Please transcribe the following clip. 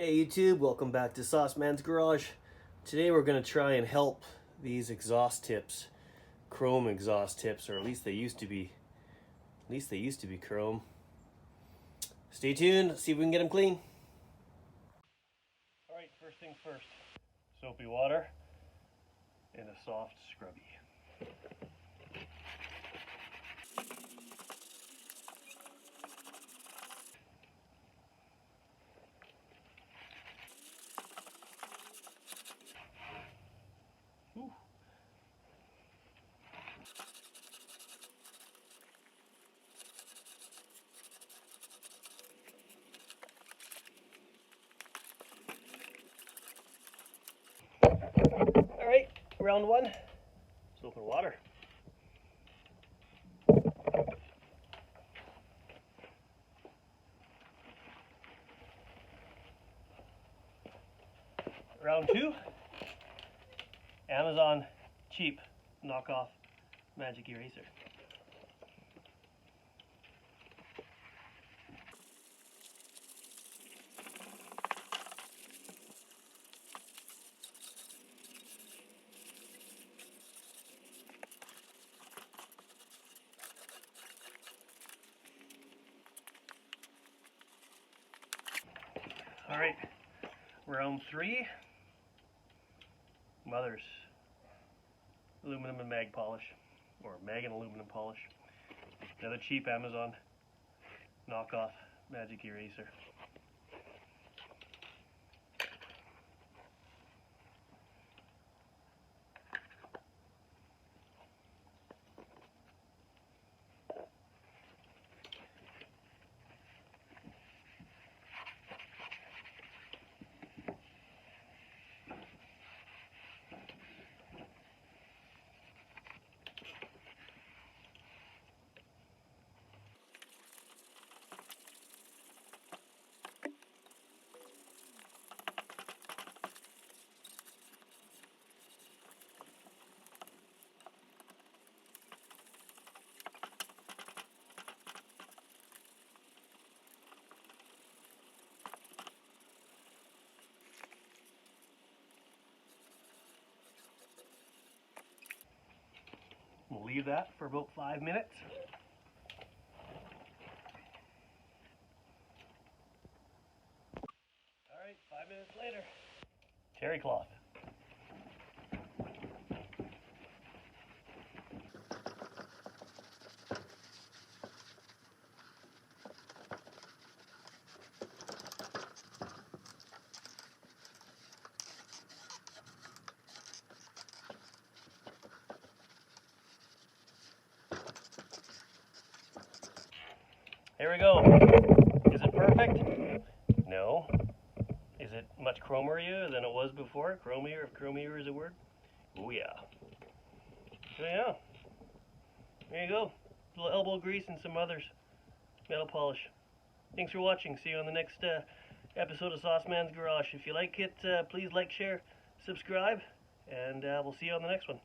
Hey YouTube, welcome back to Sauceman's Garage. Today we're going to try and help these exhaust tips, chrome exhaust tips, or at least they used to be. Chrome. Stay tuned, see if we can get them clean. Alright, first things first. Soapy water and a soft scrubby. Whew. Alright, round one, soap and water. Round two, Amazon cheap knockoff magic eraser. Alright, round three, Mother's aluminum and mag polish, or mag and aluminum polish. Another cheap Amazon knockoff magic eraser. We'll leave that for about 5 minutes. Alright, 5 minutes later. Terry cloth. Here we go. Is it perfect? No. Is it much chromier than it was before? Chromier, if chromier is a word? Oh yeah. So yeah. There you go. A little elbow grease and some others. Metal polish. Thanks for watching. See you on the next episode of Sauceman's Garage. If you like it, please like, share, subscribe, and we'll see you on the next one.